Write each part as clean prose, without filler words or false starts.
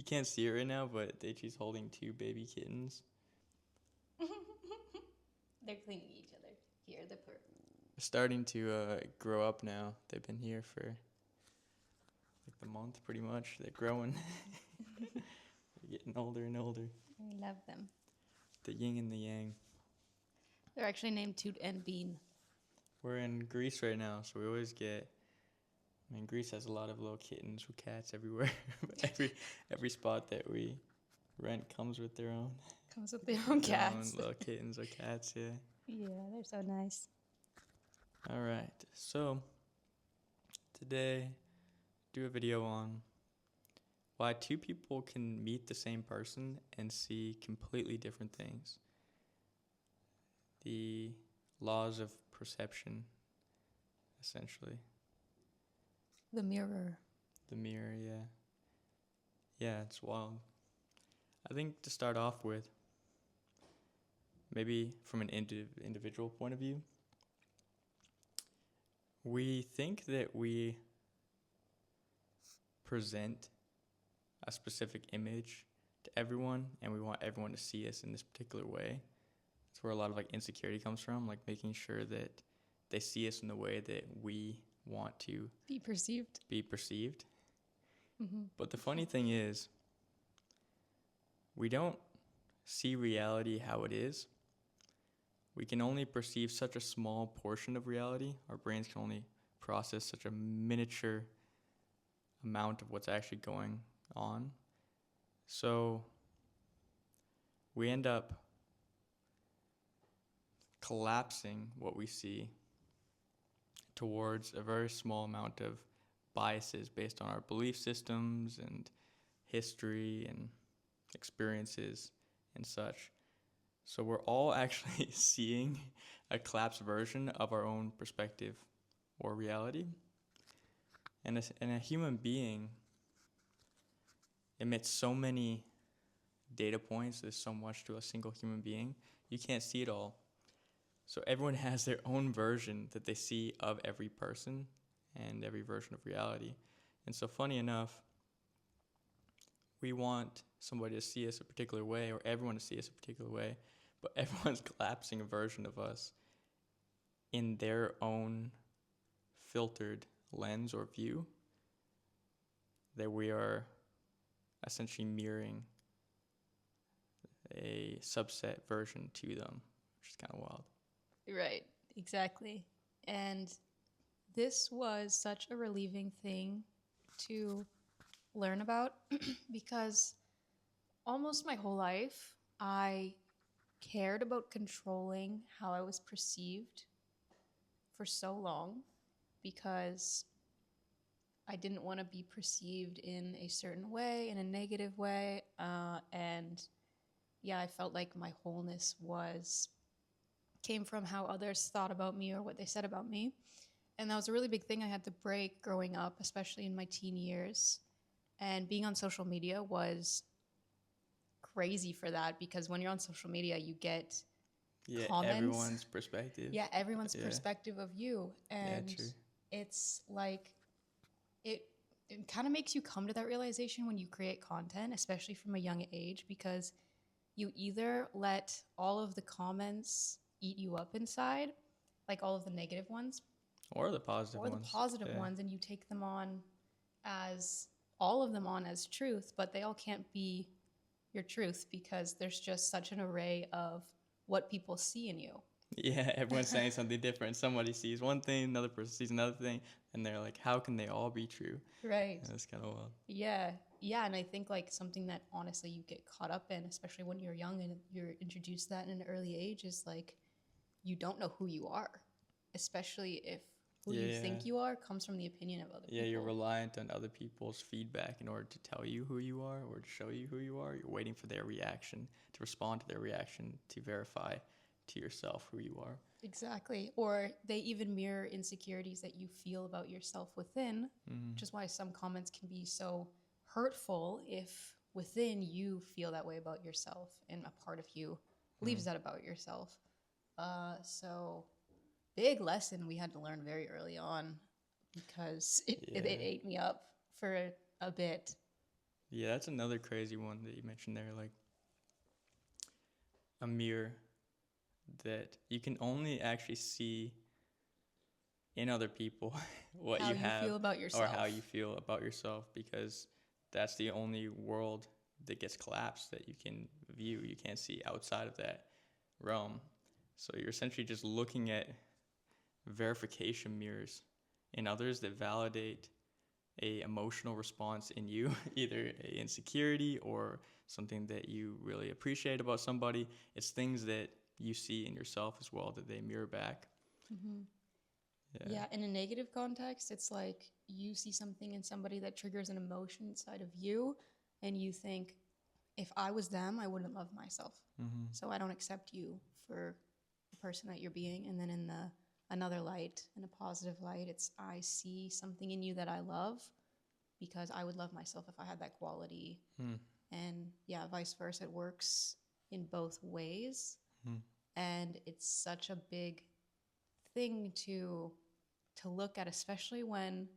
can't see it right now, but Datrie's holding two baby kittens. They're cleaning each other. Here, the purr. They're starting to grow up now. They've been here for like the month, pretty much. They're growing. They're getting older and older. We love them. The yin and the yang. They're actually named Toot and Bean. We're in Greece right now, so we always get. I mean, Greece has a lot of little kittens with cats everywhere. every spot that we rent comes with their own. Comes with their own Their cats. own little kittens or cats, yeah. Yeah, they're so nice. All right, so today, do a video on why two people can meet the same person and see completely different things. The laws of perception, essentially. The mirror. The mirror, yeah. Yeah, it's wild. I think to start off with, maybe from an individual point of view, we think that we present a specific image to everyone, and we want everyone to see us in this particular way. That's where a lot of like insecurity comes from, like making sure that they see us in the way that we want to Be perceived. be perceived. Mm-hmm. But the funny thing is, we don't see reality how it is. We can only perceive such a small portion of reality. Our brains can only process such a miniature amount of what's actually going on. So we end up collapsing what we see towards a very small amount of biases based on our belief systems and history and experiences and such. So we're all actually seeing a collapsed version of our own perspective or reality. And a human being emits so many data points. There's so much to a single human being. You can't see it all. So everyone has their own version that they see of every person and every version of reality. And so funny enough, we want somebody to see us a particular way, or everyone to see us a particular way, but everyone's collapsing a version of us in their own filtered lens or view that we are essentially mirroring a subset version to them, which is kind of wild. Right, exactly. And this was such a relieving thing to learn about because almost my whole life I cared about controlling how I was perceived for so long because I didn't want to be perceived in a certain way, in a negative way. And yeah, I felt like my wholeness came from how others thought about me or what they said about me. And that was a really big thing I had to break growing up, especially in my teen years. And being on social media was crazy for that because when you're on social media, you get comments. Everyone's perspective. Yeah, everyone's perspective of you. And it's like, it kind of makes you come to that realization when you create content, especially from a young age, because you either let all of the comments eat you up inside, like all of the negative ones, or the positive ones, and you take them on as all of them on as truth, but they all can't be your truth because there's just such an array of what people see in you. Yeah, everyone's saying something different. Somebody sees one thing, another person sees another thing, and they're like, how can they all be true? Right. And that's kind of wild. Yeah, and I think like something that honestly you get caught up in, especially when you're young and you're introduced to that in an early age, is like you don't know who you are, especially if who you think you are comes from the opinion of other people. Yeah, you're reliant on other people's feedback in order to tell you who you are or to show you who you are. You're waiting for their reaction, to respond to their reaction, to verify to yourself who you are. Exactly. Or they even mirror insecurities that you feel about yourself within, which is why some comments can be so hurtful if within you feel that way about yourself and a part of you believes that about yourself. So big lesson we had to learn very early on because it ate me up for a bit. Yeah, that's another crazy one that you mentioned there. Like a mirror that you can only actually see in other people what How you you have feel about or how yourself. you feel about yourself, because that's the only world that gets collapsed that you can view. You can't see outside of that realm. So you're essentially just looking at verification mirrors in others that validate a emotional response in you, either a insecurity or something that you really appreciate about somebody. It's things that you see in yourself as well that they mirror back. Mm-hmm. Yeah. Yeah, in a negative context, it's like you see something in somebody that triggers an emotion inside of you, and you think, if I was them, I wouldn't love myself. Mm-hmm. So I don't accept you for the person that you're being. And then in the another light, in a positive light, it's I see something in you that I love because I would love myself if I had that quality. Mm. And yeah, vice versa. It works in both ways. Mm. And it's such a big thing to look at, especially when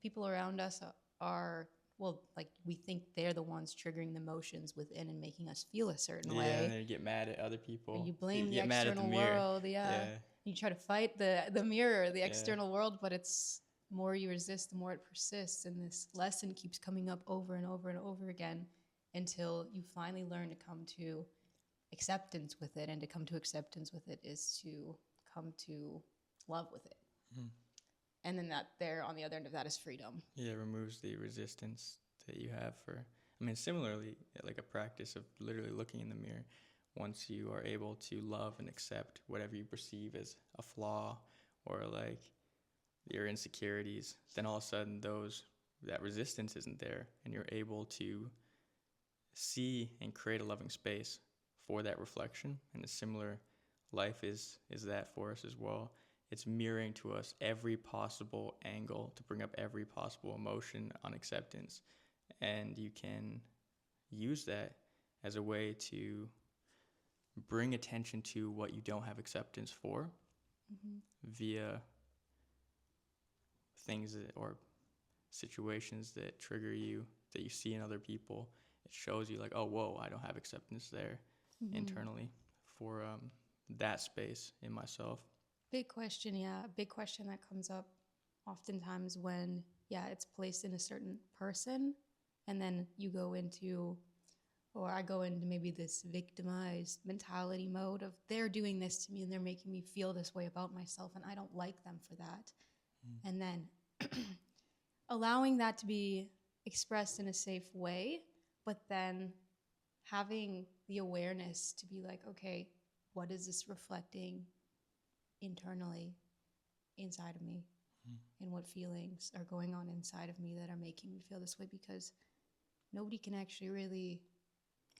people around us are, well, like we think they're the ones triggering the emotions within and making us feel a certain Yeah, and way. then you get mad at other Or people. you You blame the get mad at the external mirror. world, yeah. Yeah. You try to fight the mirror, the Yeah. external world, but it's more you resist, the more it persists. And this lesson keeps coming up over and over and over again until you finally learn to come to acceptance with it. And to come to acceptance with it is to come to love with it. Mm. And then that there on the other end of that is freedom. Yeah, it removes the resistance that you have for, I mean, similarly, like a practice of literally looking in the mirror. Once you are able to love and accept whatever you perceive as a flaw or like your insecurities, then all of a sudden that resistance isn't there, and you're able to see and create a loving space for that reflection. And a similar life is that for us as well. It's mirroring to us every possible angle to bring up every possible emotion on acceptance, and you can use that as a way to bring attention to what you don't have acceptance for, Mm-hmm. via things or situations that trigger you, that you see in other people. It shows you like, oh, whoa, I don't have acceptance there. Mm-hmm. Internally for that space in myself. Big question, yeah. Big question that comes up oftentimes when, yeah, it's placed in a certain person, and then you go into, or I go into maybe this victimized mentality mode of they're doing this to me and they're making me feel this way about myself, and I don't like them for that. Mm. And then allowing that to be expressed in a safe way, but then having the awareness to be like, okay, what is this reflecting internally inside of me? And what feelings are going on inside of me that are making me feel this way? Because nobody can actually really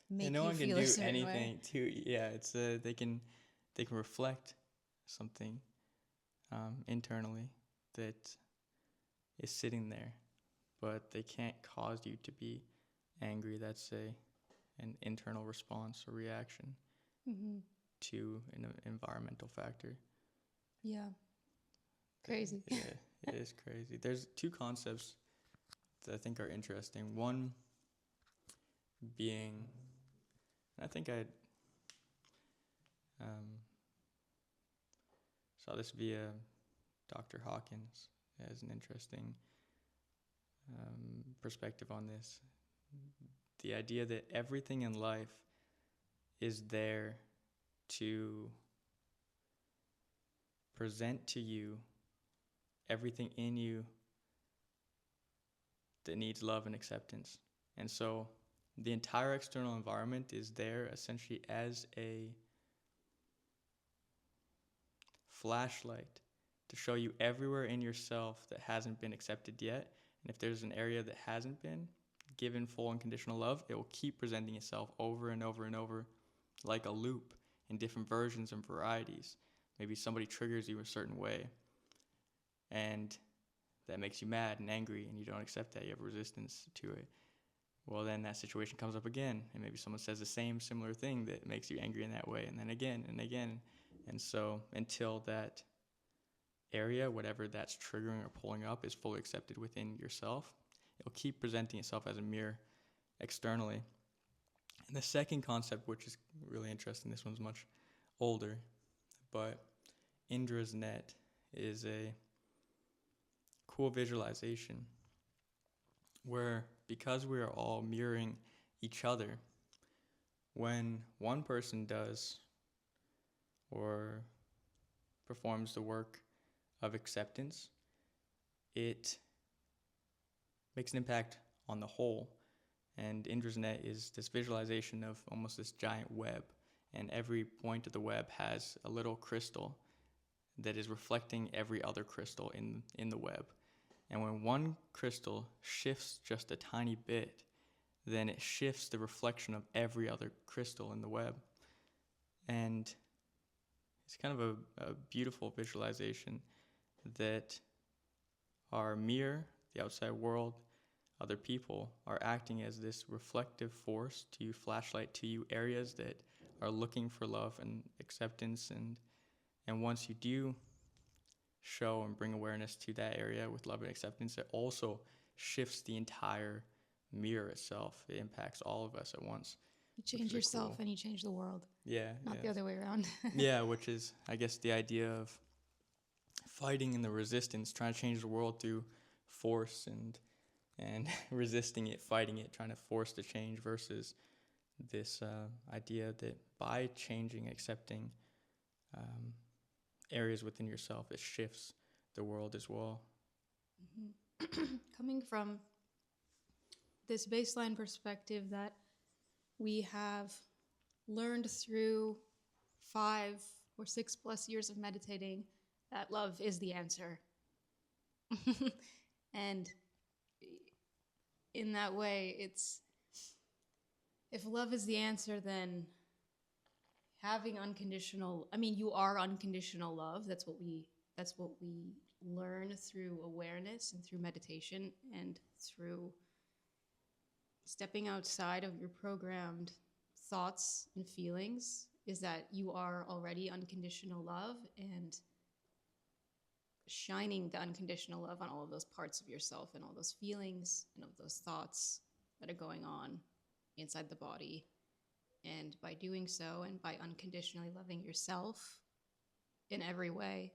make and no you one feel can a do certain anything way. to, yeah, it's they can reflect something internally that is sitting there, but they can't cause you to be angry. That's an internal response or reaction to an environmental factor. Yeah. Crazy. Yeah, it is crazy. There's two concepts that I think are interesting. One being, I think I saw this via Dr. Hawkins as an interesting perspective on this. The idea that everything in life is there to present to you everything in you that needs love and acceptance. And so the entire external environment is there essentially as a flashlight to show you everywhere in yourself that hasn't been accepted yet. And if there's an area that hasn't been given full unconditional love, it will keep presenting itself over and over and over like a loop in different versions and varieties. Maybe somebody triggers you a certain way, and that makes you mad and angry, and you don't accept that. You have resistance to it. Well, then that situation comes up again, and maybe someone says the same similar thing that makes you angry in that way, and then again and again. And so until that area, whatever that's triggering or pulling up, is fully accepted within yourself, it'll keep presenting itself as a mirror. externally. And the second concept, which is really interesting, this one's much older, but Indra's net is a cool visualization where, because we are all mirroring each other, when one person does or performs the work of acceptance, it makes an impact on the whole. And Indra's net is this visualization of almost this giant web, and every point of the web has a little crystal that is reflecting every other crystal in the web. And when one crystal shifts just a tiny bit, then it shifts the reflection of every other crystal in the web. And it's kind of a beautiful visualization that our mirror, the outside world, other people, are acting as this reflective force to flashlight to you areas that are looking for love and acceptance. And once you do show and bring awareness to that area with love and acceptance, it also shifts the entire mirror itself. It impacts all of us at once. You change yourself and you change the world. Yeah. Not the other way around. Yeah, which is, I guess, the idea of fighting in the resistance, trying to change the world through force and resisting it, fighting it, trying to force the change, versus this idea that by changing, accepting areas within yourself, it shifts the world as well. Mm-hmm. Coming from this baseline perspective that we have learned through 5 or 6+ years of meditating that love is the answer. And in that way, it's, if love is the answer, then having unconditional, I mean, you are unconditional love. That's what we learn through awareness and through meditation and through stepping outside of your programmed thoughts and feelings, is that you are already unconditional love, and shining the unconditional love on all of those parts of yourself and all those feelings and of those thoughts that are going on inside the body. And by doing so, and by unconditionally loving yourself in every way,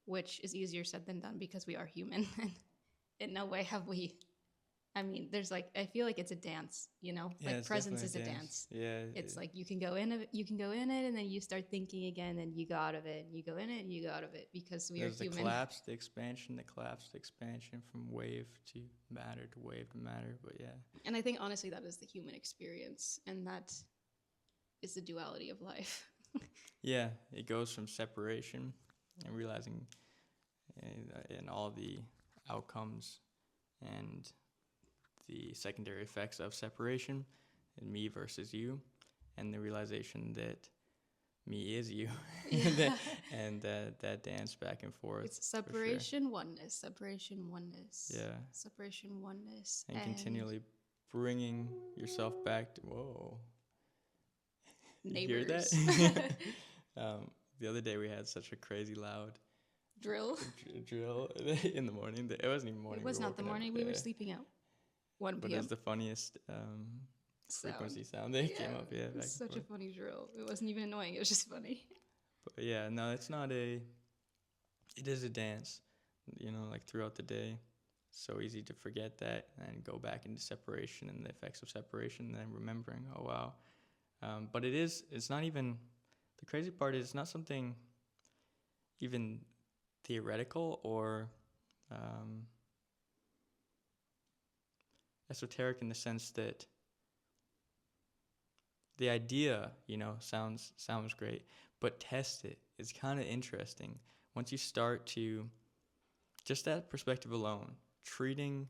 which is easier said than done because we are human, and in no way have we, I mean, there's like, I feel like it's a dance, you know, Yeah, like presence is a dance. Yeah, it's like you can go in it, and then you start thinking again, and you go out of it, and you go in it, and you go out of it, because we are human. There's the collapse, the expansion, from wave to matter to wave to matter. But yeah, and I think honestly that is the human experience, and that is the duality of life. Yeah, it goes from separation and realizing and all the outcomes and the secondary effects of separation, and me versus you, and the realization that me is you. Yeah. and that dance back and forth. It's separation, oneness, separation, oneness. Yeah. Separation, oneness. And continually bringing yourself back to, whoa. Neighbors. You hear that? The other day we had such a crazy loud drill in the morning. It wasn't even morning. It was not the morning. We were sleeping out. 1 p.m. But it was the funniest frequency sound that came up. Yeah, it was such a funny drill. It wasn't even annoying. It was just funny. But yeah, no, it's not it is a dance, you know, like throughout the day. So easy to forget that and go back into separation and the effects of separation, and then remembering, oh, wow. But it's not even, the crazy part is it's not something even theoretical or esoteric, in the sense that the idea, you know, sounds great, but test it. It's kind of interesting. Once you start to, just that perspective alone, treating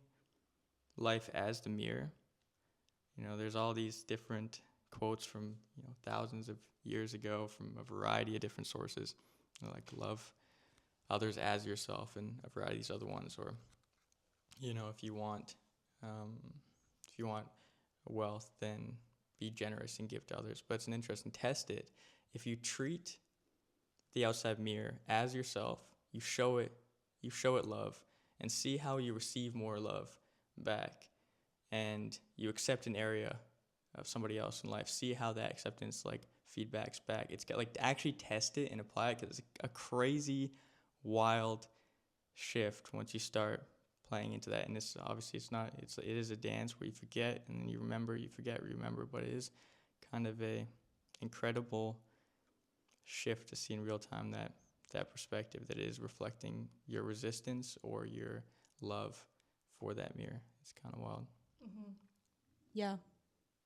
life as the mirror, you know, there's all these different quotes from, you know, thousands of years ago from a variety of different sources, you know, like love others as yourself, and a variety of these other ones. Or, you know, if you want wealth, then be generous and give to others. But it's an interesting, test it. If you treat the outside mirror as yourself, you show it love, and see how you receive more love back. and you accept an area of somebody else in life, see how that acceptance like feedbacks back. It's got like to actually test it and apply it, because it's a crazy, wild shift once you start playing into that. And it's obviously it is a dance where you forget and then you remember, you forget, remember, but it is kind of a incredible shift to see in real time, that perspective that is reflecting your resistance or your love for that mirror. It's kind of wild. Mm-hmm. Yeah.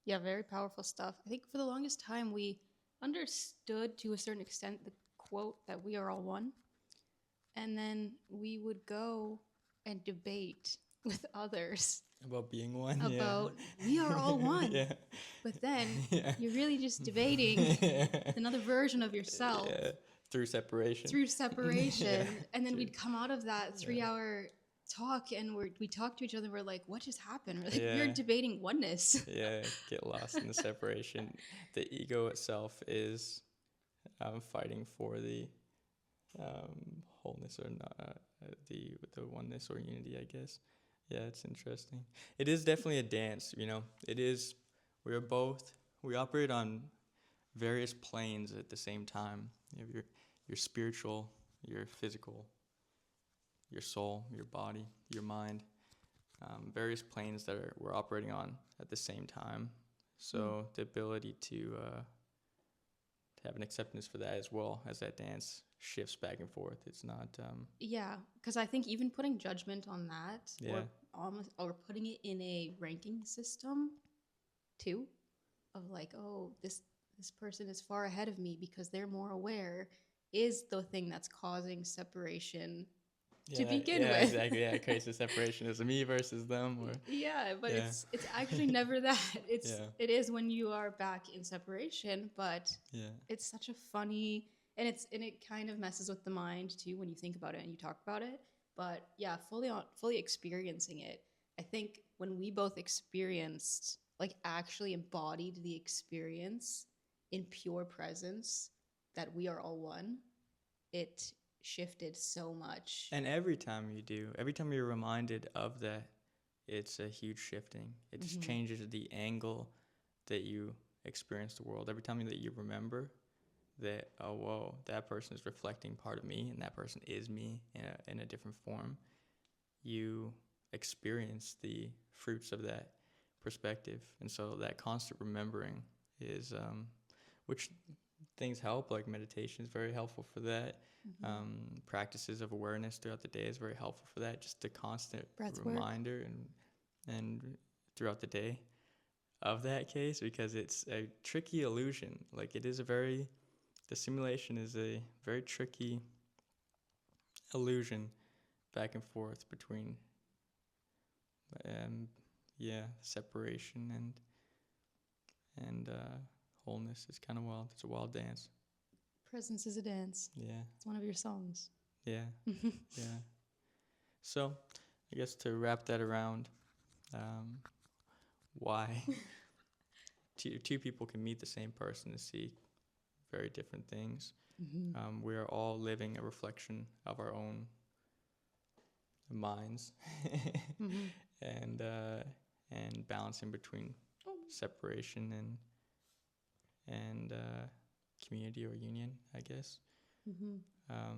Yeah, very powerful stuff. I think for the longest time we understood to a certain extent the quote that we are all one. And then we would go and debate with others About being one, about we are all one. Yeah. But then Yeah. you're really just debating another version of yourself Yeah. Through separation. Yeah. And then True. we'd come out of that 3-hour talk and we talk to each other. We're like, what just happened? We're like, Yeah. we're debating oneness. Yeah, get lost in the separation. The ego itself is fighting for the wholeness or not, the oneness or unity, I guess. Yeah, it's interesting. It is definitely a dance, you know. It is. We operate on various planes at the same time. You have your spiritual, your physical, your soul, your body, your mind. Various planes that we're operating on at the same time. So the ability to have an acceptance for that as well as that dance shifts back and forth. It's not. Yeah, because I think even putting judgment on that, Yeah. or putting it in a ranking system, too, of like, oh, this person is far ahead of me because they're more aware, is the thing that's causing separation to begin yeah, with. Exactly. Yeah, it creates a separation as me versus them, or Yeah, but Yeah. it's actually never that. Yeah. It is when you are back in separation, but yeah, it's such a funny, and it kind of messes with the mind too when you think about it and you talk about it. But yeah, fully experiencing it. I think when we both experienced, like actually embodied the experience in pure presence that we are all one, it shifted so much. and every time you're reminded of that, it's a huge shifting. It just changes the angle that you experience the world. Every time that you remember that, oh whoa, that person is reflecting part of me, and that person is me in a different form, you experience the fruits of that perspective. And so that constant remembering is which things help, like meditation is very helpful for that. Practices of awareness throughout the day is very helpful for that. Just a constant Breath work. reminder and throughout the day of that case, because it's a tricky illusion. Like the simulation is a very tricky illusion back and forth between separation and wholeness. It's kind of wild. It's a wild dance. Presence is a dance. Yeah. It's one of your songs. Yeah. Yeah. So, I guess to wrap that around, why two people can meet the same person and see very different things. We are all living a reflection of our own minds, and balancing between separation and community or union, I guess. Yeah.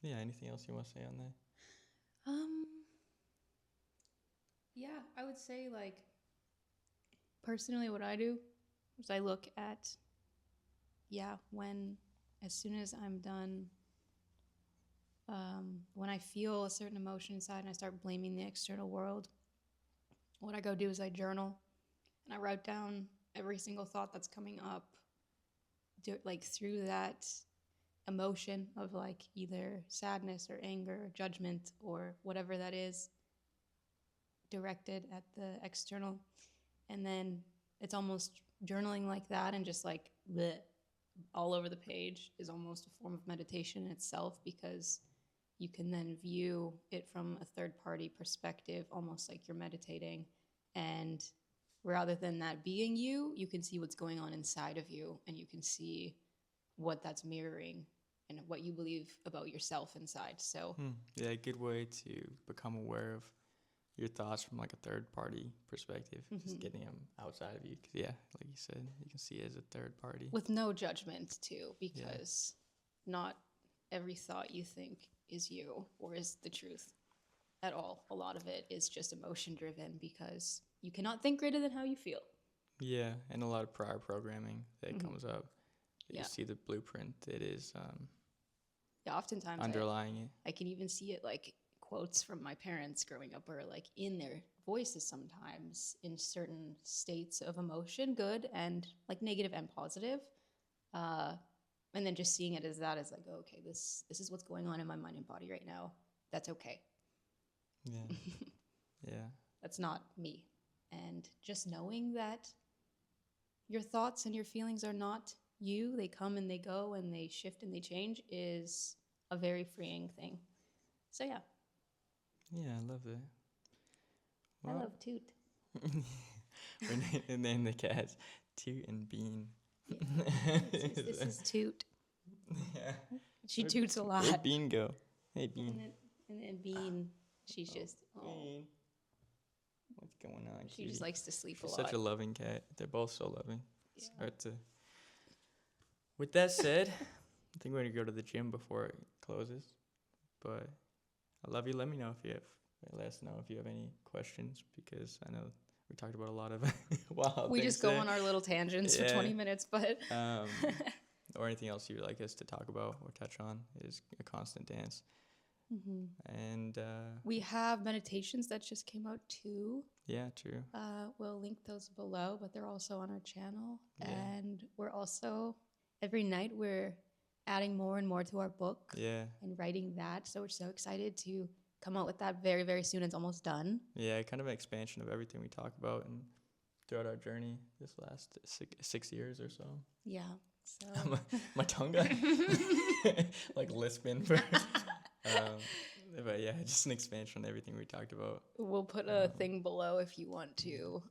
Anything else you want to say on that? Yeah, I would say, like, personally what I do is I look at, as soon as I'm done, when I feel a certain emotion inside and I start blaming the external world, what I go do is I journal and I write down every single thought that's coming up, like through that emotion of like either sadness or anger or judgment or whatever that is, directed at the external. And then it's almost journaling like that, and just like bleh, all over the page is almost a form of meditation in itself, because you can then view it from a third party perspective, almost like you're meditating. And rather than that being you, you can see what's going on inside of you, and you can see what that's mirroring and what you believe about yourself inside. So Yeah, a good way to become aware of your thoughts from like a third party perspective, just Mhm. getting them outside of you. 'Cause yeah, like you said, you can see it as a third party. With no judgment too, because not every thought you think is you or is the truth at all. A lot of it is just emotion driven because you cannot think greater than how you feel. Yeah, and a lot of prior programming that Mhm. comes up. Yeah. You see the blueprint that is Yeah, oftentimes underlying it. I can even see it like quotes from my parents growing up or like in their voices sometimes in certain states of emotion, good and like negative and positive. Uh, and then just seeing it as that is like, oh, okay, this is what's going on in my mind and body right now. That's okay. Yeah, yeah, That's not me. And just knowing that your thoughts and your feelings are not you, they come and they go and they shift and they change is a very freeing thing. So yeah, yeah. I love that. I Well, love Toot. we name the cats Toot and Bean. Yeah. This is Toot. Yeah. She toots a Where'd lot. Bean go? Hey, And Bean. then Bean, she's just Bean. What's going on, she cutie? just likes to sleep She's a lot. such a loving cat. They're both so loving. It's Yeah. hard to. With that said, I think we're gonna go to the gym before it closes. But I love you. Let me know if you have. Let us know if you have any questions because I know we talked about a lot of wild We things just go today. on our little tangents for Yeah. 20 minutes, but Or anything else you would like us to talk about or touch on is a constant dance. Mhm. And We have meditations that just came out too. yeah, true. We'll link those below, but they're also on our channel. Yeah. And we're also, every night, we're adding more and more to our book Yeah. and writing that. So we're so excited to come out with that very, very soon. It's almost done. Yeah, kind of an expansion of everything we talk about and throughout our journey this last 6 years or so. Yeah. So My tongue got like lisping for. But yeah, just an expansion on everything we talked about. we'll put a thing below if you want to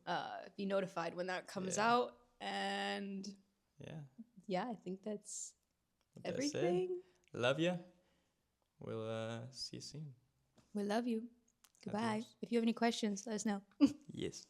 be notified when that comes Yeah. out. And Yeah. yeah, I think that's With that everything. said, love you. We'll see you soon. We love you. Goodbye. Adios. If you have any questions, let us know. Yes.